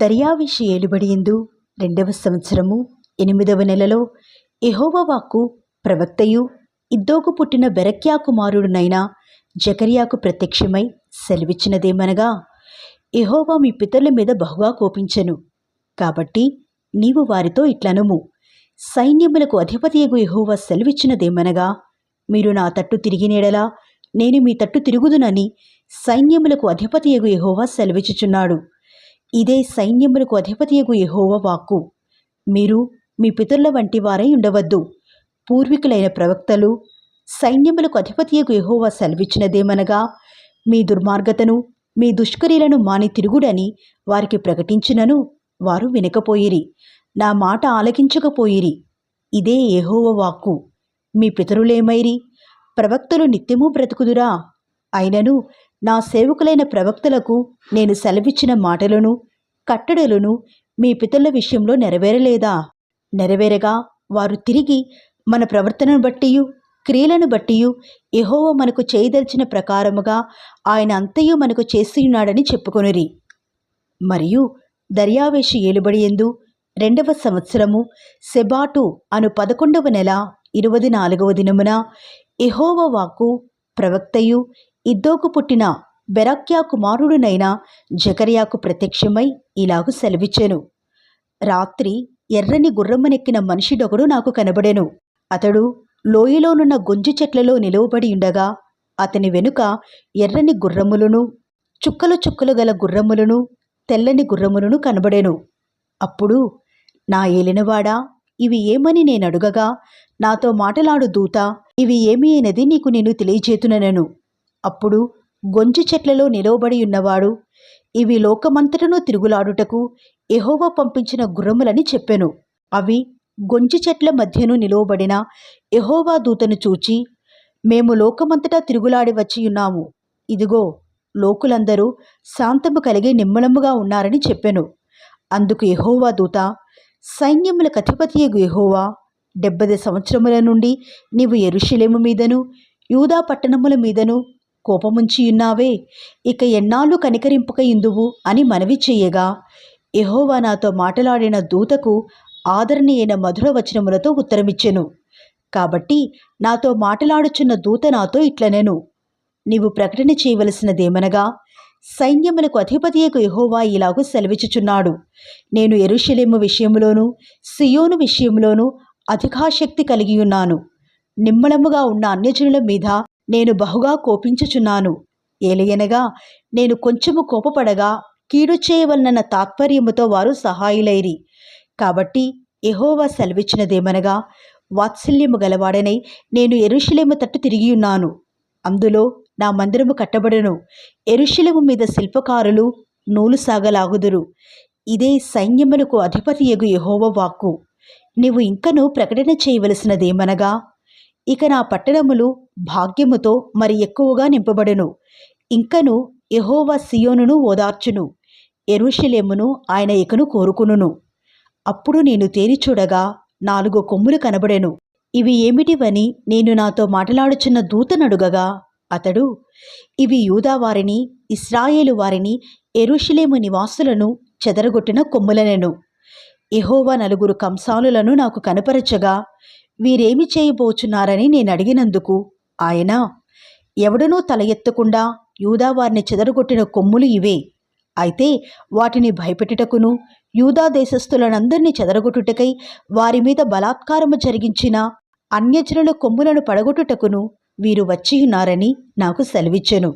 దర్యావేషు ఏలుబడియందు 2వ సంవత్సరము 8వ నెలలో యెహోవా వాక్కు ప్రవక్తయు ఇద్దోకు పుట్టిన బెరక్యా కుమారుడునైన జకర్యాకు ప్రత్యక్షమై సెలవిచ్చినదేమనగా, యెహోవా మీ పితరుల మీద బహుగా కోపించెను. కాబట్టి నీవు వారితో ఇట్లనుము, సైన్యములకు అధిపతియగు యెహోవా సెలవిచ్చినదేమనగా, మీరు నా తట్టు తిరిగినేడలా నేను మీ తట్టు తిరుగుదునని సైన్యములకు అధిపతియగు యెహోవా సెలవిచ్చుచున్నాడు. ఇదే సైన్యములకు అధిపతియగు యెహోవా వాక్కు. మీరు మీ పితరుల వంటి వారై ఉండవద్దు. పూర్వీకులైన ప్రవక్తలు సైన్యములకు అధిపతియగు యెహోవా సెలవిచ్చినదేమనగా, మీ దుర్మార్గతను మీ దుష్కర్యలను మాని తిరుగుడని వారికి ప్రకటించినను వారు వినకపోయిరి, నా మాట ఆలకించకపోయిరి. ఇదే యెహోవా వాక్కు. మీ పితరులేమైరి? ప్రవక్తలు నిత్యము బ్రతుకుదురా? అయినను నా సేవకులైన ప్రవక్తలకు నేను సెలవిచ్చిన మాటలను కట్టడలను మీ పితరుల విషయంలో నెరవేరలేదా? నెరవేరగా వారు తిరిగి మన ప్రవర్తనను బట్టియు క్రియలను బట్టియు యెహోవా మనకు చేయదలిచిన ప్రకారముగా ఆయన అంతయు మనకు చేసియున్నాడని చెప్పుకొనిరి. మరియు దర్యావేషు ఏలుబడియందు 2వ సంవత్సరము సెబాటు అను 11వ నెల 24వ దినమున యెహోవా వాక్కు ప్రవక్తయు ఇద్దోకు పుట్టిన బెరక్యా కుమారుడునైన జకర్యాకు ప్రత్యక్షమై ఇలాగు సెలవిచ్చెను. రాత్రి ఎర్రని గుర్రమునెక్కిన మనిషిడొకడు నాకు కనబడెను. అతడు లోయలోనున్న గొంజి చెట్లలో నిలువబడి ఉండగా అతని వెనుక ఎర్రని గుర్రములను చుక్కలు చుక్కలు గల గుర్రములను తెల్లని గుర్రములను కనబడెను. అప్పుడు నా ఏలినవాడా, ఇవి ఏమని నేనడుగగా, నాతో మాటలాడు దూత, ఇవి ఏమి అయినది నీకు నేను తెలియజేతుననెను. అప్పుడు గొంజి చెట్లలో నిలవబడి ఉన్నవాడు, ఇవి లోకమంతటను తిరుగులాడుటకు యెహోవా పంపించిన గుర్రములని చెప్పెను. అవి గొంజి చెట్ల మధ్యను నిలువబడిన యెహోవా దూతను చూచి, మేము లోకమంతటా తిరుగులాడి వచ్చియున్నాము. ఇదిగో లోకులందరూ శాంతము కలిగి నిమ్మలముగా ఉన్నారని చెప్పెను. అందుకు యెహోవా దూత, సైన్యములకు అధిపతియగు యెహోవా, 70 సంవత్సరముల నుండి నీవు యెరూషలేము మీదను యూదా పట్టణముల మీదను కోపముంచియున్నావే, ఇక ఎన్నాళ్ళు కనికరింపక ఇందువు అని మనవి చేయగా, యెహోవా నాతో మాటలాడిన దూతకు ఆదరణీయైన మధుర వచనములతో ఉత్తరమిచ్చెను. కాబట్టి నాతో మాటలాడుచున్న దూత నాతో ఇట్లనెను, నీవు ప్రకటన చేయవలసినదేమనగా, సైన్యములకు అధిపతియగు యెహోవా ఇలాగు సెలవిచ్చుచున్నాడు, నేను యెరూషలేము విషయములోను సియోను విషయములోను అధికాశక్తి కలిగియున్నాను. నిమ్మళముగా ఉన్న అన్యజనుల మీద నేను బహుగా కోపించుచున్నాను. ఏలయనగా నేను కొంచెము కోపపడగా కీడు చేయవలనన్న తాత్పర్యముతో వారు సహాయులైరి. కాబట్టి యెహోవా సెలవిచ్చినదేమనగా, వాత్సల్యము గలవాడనై నేను యెరూషలేము తట్టు తిరిగియున్నాను. అందులో నా మందిరము కట్టబడెను. యెరూషలేము మీద శిల్పకారులు నూలు సాగలాగుదురు. ఇదే సైన్యములకు అధిపతియగు యెహోవా వాక్కు. నీవు ఇంకనూ ప్రకటన చేయవలసినదేమనగా, ఇక నా పట్టణములు భాగ్యముతో మరి ఎక్కువగా నింపబడును. ఇంకను యెహోవా సియోనును ఓదార్చును, యెరూషలేమును ఆయన ఇకను కోరుకునును. అప్పుడు నేను తేరి చూడగా 4 కొమ్ములు కనబడెను. ఇవి ఏమిటివని నేను నాతో మాటలాడుచున్న దూతనడుగగా, అతడు, ఇవి యూదా వారిని ఇశ్రాయేలు వారిని యెరూషలేము నివాసులను చెదరగొట్టిన కొమ్ములనెను. యెహోవా 4 కంసాలులను నాకు కనపరచగా, వీరేమి చేయబోచున్నారని నేనడిగినందుకు ఆయన, ఎవడనూ తల ఎత్తకుండా యూదా వారిని చెదరగొట్టిన కొమ్ములు ఇవే. అయితే వాటిని భయపెట్టుటకును యూదా దేశస్థులనందరినీ చెదరగొట్టుటకై వారి మీద బలాత్కారము జరిగించిన అన్యజనుల కొమ్ములను పడగొట్టుటకును వీరు వచ్చియున్నారని నాకు సెలవిచ్చెను.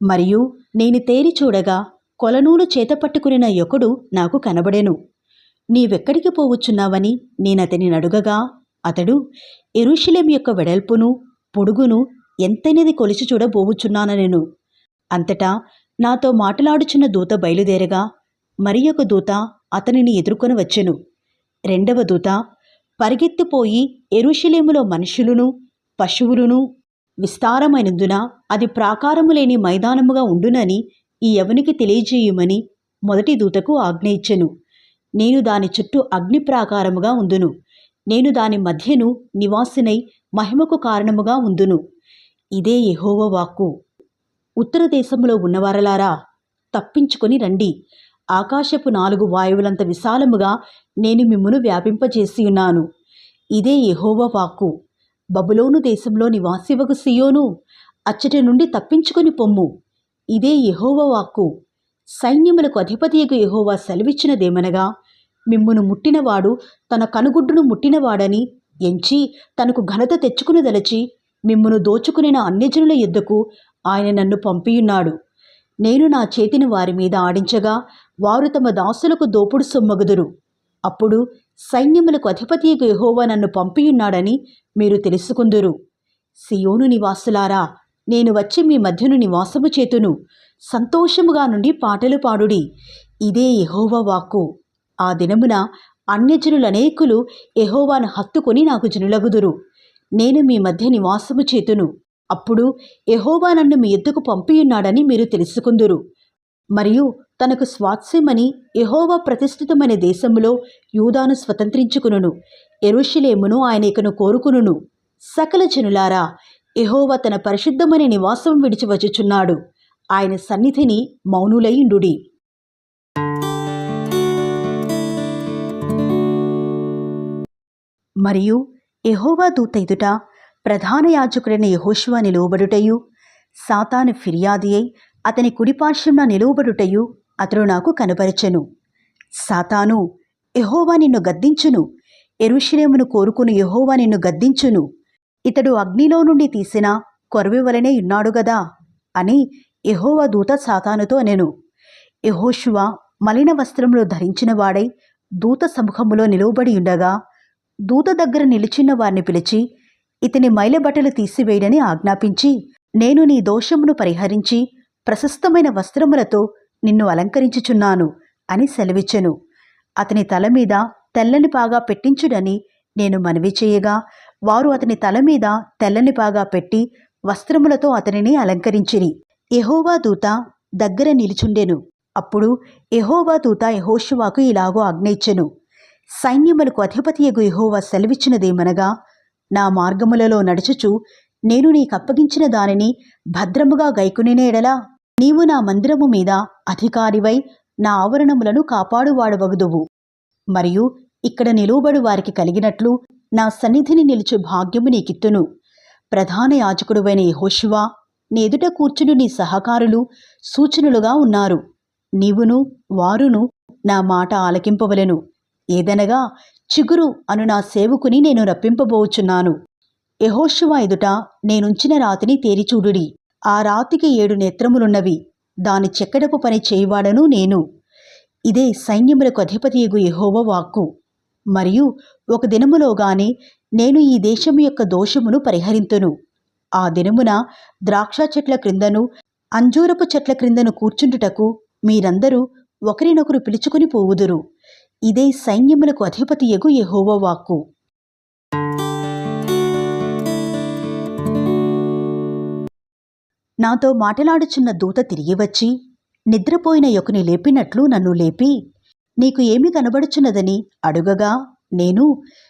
మరియు నేను తేరి చూడగా కొలనూలు చేతపట్టుకునిన యొకడు నాకు కనబడెను. నీవెక్కడికి పోవచ్చున్నావని నేనతని అడుగగా, అతడు, యెరూషలేము యొక్క వెడల్పును పొడుగును ఎంతైనది కొలిచి చూడబోవుచున్నానెను. అంతటా నాతో మాటలాడుచున్న దూత బయలుదేరగా మరి ఒక దూత అతనిని ఎదుర్కొని వచ్చెను. 2వ దూత పరిగెత్తిపోయి యెరూషలేములో మనుషులను పశువులను విస్తారమైనందున అది ప్రాకారము లేని మైదానముగా ఉండునని ఈ యవనికి తెలియజేయుమని మొదటి దూతకు ఆజ్ఞ ఇచ్చెను. నేను దాని చుట్టూ అగ్ని ప్రాకారముగా ఉందును. నేను దాని మధ్యను నివాసినై మహిమకు కారణముగా ఉందును. ఇదే యెహోవా వాక్కు. ఉత్తర దేశంలో ఉన్నవారలారా, తప్పించుకొని రండి. ఆకాశపు 4 వాయువులంత విశాలముగా నేను మిమ్మును వ్యాపింపజేసి ఉన్నాను. ఇదే యెహోవా వాక్కు. బబులోను దేశంలో నివాసివగు సియోను, అచ్చటి నుండి తప్పించుకొని పొమ్ము. ఇదే యెహోవా వాక్కు. సైన్యములకు అధిపతియగు యెహోవా సెలవిచ్చినదేమనగా, మిమ్మును ముట్టినవాడు తన కనుగుడ్డును ముట్టినవాడని ఎంచి తనకు ఘనత తెచ్చుకునిదలచి మిమ్మును దోచుకునిన అన్యజనుల యుద్ధకు ఆయన నన్ను పంపియున్నాడు. నేను నా చేతిని వారి మీద ఆడించగా వారు తమ దాసులకు దోపుడు సొమ్మగుదురు. అప్పుడు సైన్యములకు అధిపతియగు యెహోవా నన్ను పంపియున్నాడని మీరు తెలుసుకుందురు. సియోను నివాసులారా, నేను వచ్చి మీ మధ్యను నివాసము చేతును. సంతోషముగా నుండి పాటలు పాడుడి. ఇదే యెహోవా వాక్కు. ఆ దినమున అన్యజనులనేకులు యెహోవాను హత్తుకొని నాకు జనులగుదురు. నేను మీ మధ్య నివాసము చేతును. అప్పుడు యెహోవా నన్ను మీ యొద్దకు పంపియున్నాడని మీరు తెలుసుకుందురు. మరియు తనకు స్వాస్యమని యెహోవా ప్రతిష్ఠితమైన దేశములో యూదాను స్వతంత్రించుకును, యెరూషలేమును ఆయన ఇకను కోరుకును. సకల జనులారా, యెహోవా తన పరిశుద్ధమైన నివాసం విడిచి వచ్చుచున్నాడు. ఆయన సన్నిధిని మౌనులైయుండుడి. మరియు యెహోవా దూత ఎదుట ప్రధాన యాజకుడైన యెహోషువ నిలువబడుటయు, సాతాను ఫిర్యాది అయి అతని కుడిపార్శ్వమున నిలువబడుటయు అతడు నాకు కనపరచెను. సాతాను, యెహోవా నిన్ను గద్దించును, యెరూషలేమును కోరుకుని యెహోవా నిన్ను గద్దించును. ఇతడు అగ్నిలో నుండి తీసిన కొరవి వలనే ఉన్నాడు గదా అని యెహోవా దూత సాతానుతో అనెను. యెహోషువ మలిన వస్త్రములు ధరించిన వాడై దూత సముఖములో నిలువబడి ఉండగా, దూత దగ్గర నిలిచిన వారిని పిలిచి, ఇతని మైలబట్టలు తీసివేయడని ఆజ్ఞాపించి, నేను నీ దోషమును పరిహరించి ప్రశస్తమైన వస్త్రములతో నిన్ను అలంకరించుచున్నాను అని సెలవిచ్చెను. అతని తల మీద తెల్లని పాగా పెట్టించుడని నేను మనవి చేయగా, వారు అతని తల మీద తెల్లని పాగా పెట్టి వస్త్రములతో అతనిని అలంకరించిరి. యెహోవా దూత దగ్గర నిలుచుండెను. అప్పుడు యెహోవా దూత యెహోషువకు ఇలాగో ఆజ్ఞ ఇచ్చెను. సైన్యములకు అధిపతియగు యెహోవా సెలవిచ్చినదేమనగా, నా మార్గములలో నడుచుచు నేను నీకప్పగించిన దానిని భద్రముగా గైకొనిన ఎడల నీవు నా మందిరము మీద అధికారివై నా ఆవరణములను కాపాడువాడవగుదువు. మరియు ఇక్కడ నిలువబడు వారికి కలిగినట్లు నా సన్నిధిని నిలుచు భాగ్యము నీకిత్తును. ప్రధాన యాజకుడువైన యెహోషువ, నీ ఎదుట కూర్చుని నీ సహకారులు సూచనలుగా ఉన్నారు. నీవును వారును నా మాట ఆలకింపవలెను. ఏదనగా, చిగురు అను నా సేవకుని నేను రప్పింపబోచున్నాను. యెహోషువ ఎదుట నేనుంచిన రాతిని తేరిచూడుడి. ఆ రాతికి 7 నేత్రములున్నవి. దాని చెక్కడపు పని చేయువాడను నేను. ఇదే సైన్యములకు అధిపతియగు యెహోవా వాక్కు. మరియు ఒక దినములోగానే నేను ఈ దేశము యొక్క దోషమును పరిహరింతును. ఆ దినమున ద్రాక్ష చెట్ల క్రిందను అంజూరపు చెట్ల క్రిందను కూర్చుండుటకు మీరందరూ ఒకరినొకరు పిలుచుకొని పోవుదురు. ఇదే సైన్యములకు అధిపతియగు యెహోవా వాక్కు. నాతో మాటలాడుచున్న దూత తిరిగి వచ్చి నిద్రపోయిన యొకని లేపినట్లు నన్ను లేపి, నీకు ఏమి కనబడుచున్నదని అడుగగా, నేను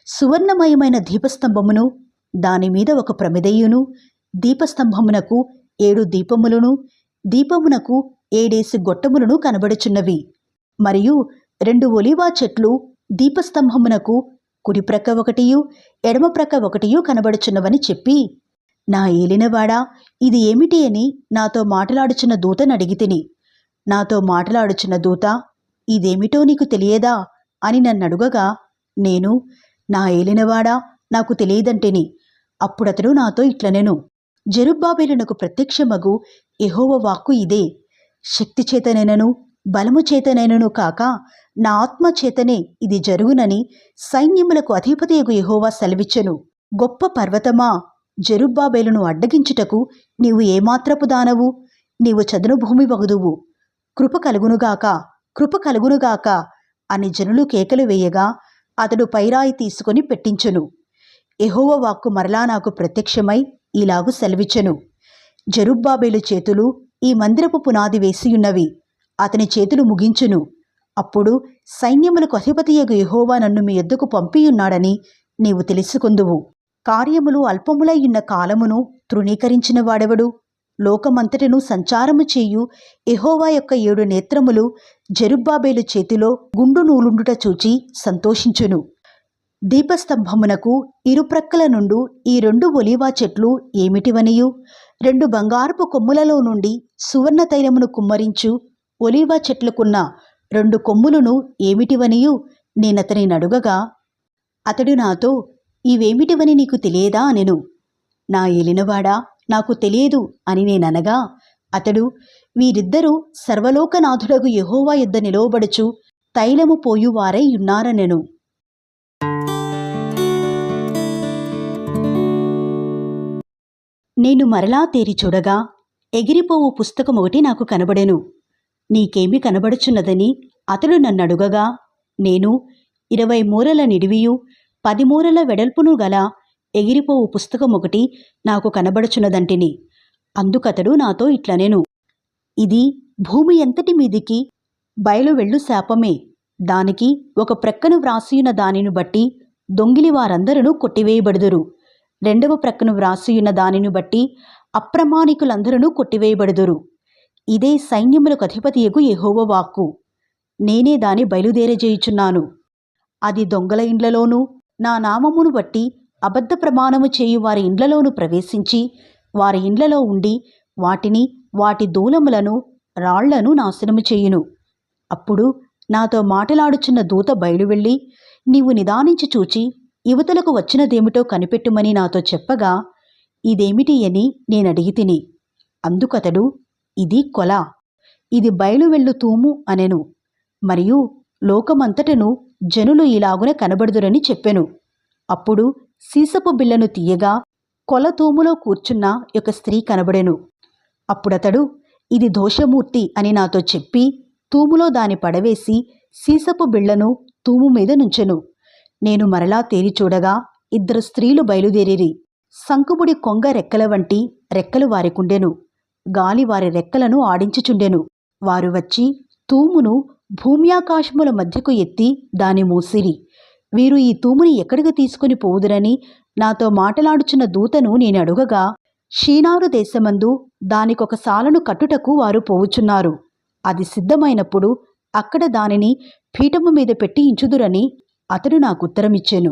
సువర్ణమయమైన దీపస్తంభమును, దానిమీద ఒక ప్రమిదెయును, దీపస్తంభమునకు 7 దీపములను, దీపమునకు 7 గొట్టములను కనబడుచున్నవి. మరియు 2 ఒలీవ చెట్లు దీపస్తంభమునకు కుడి ప్రక్క ఒకటియు ఎడమ ప్రక్క ఒకటియు కనబడుచున్నవని చెప్పి, నా ఏలినవాడా, ఇది ఏమిటి అని నాతో మాటలాడుచున్న దూతను అడిగితిని. నాతో మాటలాడుచున్న దూత, ఇదేమిటో నీకు తెలియదా అని నన్నడుగగా, నేను, నా ఏలినవాడా, నాకు తెలియదంటిని. అప్పుడతడు నాతో ఇట్లనెను, జెరుబ్బాబెలునకు ప్రత్యక్షమగు యెహోవా వాక్కు ఇదే. శక్తి చేతనైనను బలము చేతనైనను కాక నా ఆత్మ చేతనే ఇది జరుగునని సైన్యములకు అధిపతియగు యెహోవా సెలవిచ్చెను. గొప్ప పర్వతమా, జెరుబ్బాబెలును అడ్డగించుటకు నీవు ఏమాత్రపు దానవు? నీవు చదును భూమి వగుదువు. కృప కలుగునుగాక, కృప కలుగునుగాక అని జనులు కేకలు వేయగా అతడు పైరాయి తీసుకొని పెట్టించెను. యెహోవా వాక్కు మరలా నాకు ప్రత్యక్షమై ఇలాగు సెలవిచ్చెను, జెరుబ్బాబెలు చేతులు ఈ మందిరపు పునాది వేసియున్నవి. అతని చేతులు ముగించును. అప్పుడు సైన్యములకు అధిపతియగు యెహోవా నన్ను మీ యొద్దకు పంపియున్నాడని నీవు తెలుసుకుందువు. కార్యములు అల్పములై ఉన్న కాలమును తృణీకరించిన వాడెవడు? లోకమంతటను సంచారము చేయు యెహోవా యొక్క 7 నేత్రములు జెరుబ్బాబేలు చేతిలో గుండు నూలుండుట చూచి సంతోషించును. దీపస్తంభమునకు ఇరుప్రక్కల నుండు ఈ 2 ఒలీవ చెట్లు ఏమిటివనియు 2 బంగారపు కొమ్ములలో నుండి సువర్ణ తైలమును కుమ్మరించు ఒలీవ చెట్లకున్న 2 కొమ్ములను ఏమిటివనియు నేనతని నడుగగా, అతడు నాతో, ఇవేమిటివని నీకు తెలియదా అనెను. నా ఏలినవాడా, నాకు తెలియదు అని నేననగా, అతడు, వీరిద్దరూ సర్వలోకనాథుడగు యెహోవా యొద్ద నిలవబడుచు తైలము పోయువారై ఉన్నారనెను. నేను మరలా తేరి చూడగా ఎగిరిపోవు పుస్తకం ఒకటి నాకు కనబడెను. నీకేమి కనబడుచున్నదని అతడు నన్నడుగగా, నేను 20 మూరల నిడివియు 10 మూరల వెడల్పును గల ఎగిరిపోవు పుస్తకం ఒకటి నాకు కనబడుచున్నదంటిని. అందుకతడు నాతో ఇట్లనెను, ఇది భూమి ఎంతటి మీదికి బయలువెళ్ళు శాపమే. దానికి ఒక ప్రక్కను వ్రాసియున్న దానిని బట్టి దొంగిలి వారందరూ కొట్టివేయబడుదురు. 2వ ప్రక్కను వ్రాసియున్న దానిని బట్టి అప్రమాణికులందరూ కొట్టివేయబడుదురు. ఇదే సైన్యములకు అధిపతియగు యెహోవా వాక్కు. నేనే దాని బయలుదేరజేయుచున్నాను. అది దొంగల ఇండ్లలోనూ నా నామమును బట్టి అబద్ధ ప్రమాణము చేయు వారి ఇండ్లలోనూ ప్రవేశించి వారి ఇండ్లలో ఉండి వాటిని, వాటి దూలములను, రాళ్లను నాశనము చేయును. అప్పుడు నాతో మాటలాడుచున్న దూత బయలువెళ్ళి, నీవు నిదానించి చూచి యువతలకు వచ్చినదేమిటో కనిపెట్టుమని నాతో చెప్పగా, ఇదేమిటి అని నేనడిగితిని. అందుకతడు, ఇది కొల, ఇది బయలువెళ్ళు తూము అనెను. మరియు లోకమంతటను జనులు ఇలాగున కనబడుదురని చెప్పెను. అప్పుడు సీసపు బిళ్ళను తీయగా కొల తూములో కూర్చున్న ఒక స్త్రీ కనబడెను. అప్పుడతడు, ఇది దోషమూర్తి అని నాతో చెప్పి తూములో దాని పడవేసి సీసపు బిళ్లను తూము మీద నుంచెను. నేను మరలా తేరి చూడగా 2 స్త్రీలు బయలుదేరిరి. సంకుబుడి కొంగ రెక్కల వంటి రెక్కలు వారికుండెను. గాలి వారి రెక్కలను ఆడించుచుండెను. వారు వచ్చి తూమును భూమ్యాకాశముల మధ్యకు ఎత్తి దాని మూసిరి. వీరు ఈ తూముని ఎక్కడికి తీసుకుని పోవుదురని నాతో మాటలాడుచున్న దూతను నేను అడుగగా, షీనారు దేశమందు దానికొక సాలను కట్టుటకు వారు పోవుచున్నారు. అది సిద్ధమైనప్పుడు అక్కడ దానిని పీఠము మీద పెట్టి ఇంచుదురని అతడు నాకు ఉత్తరమిచ్చెను.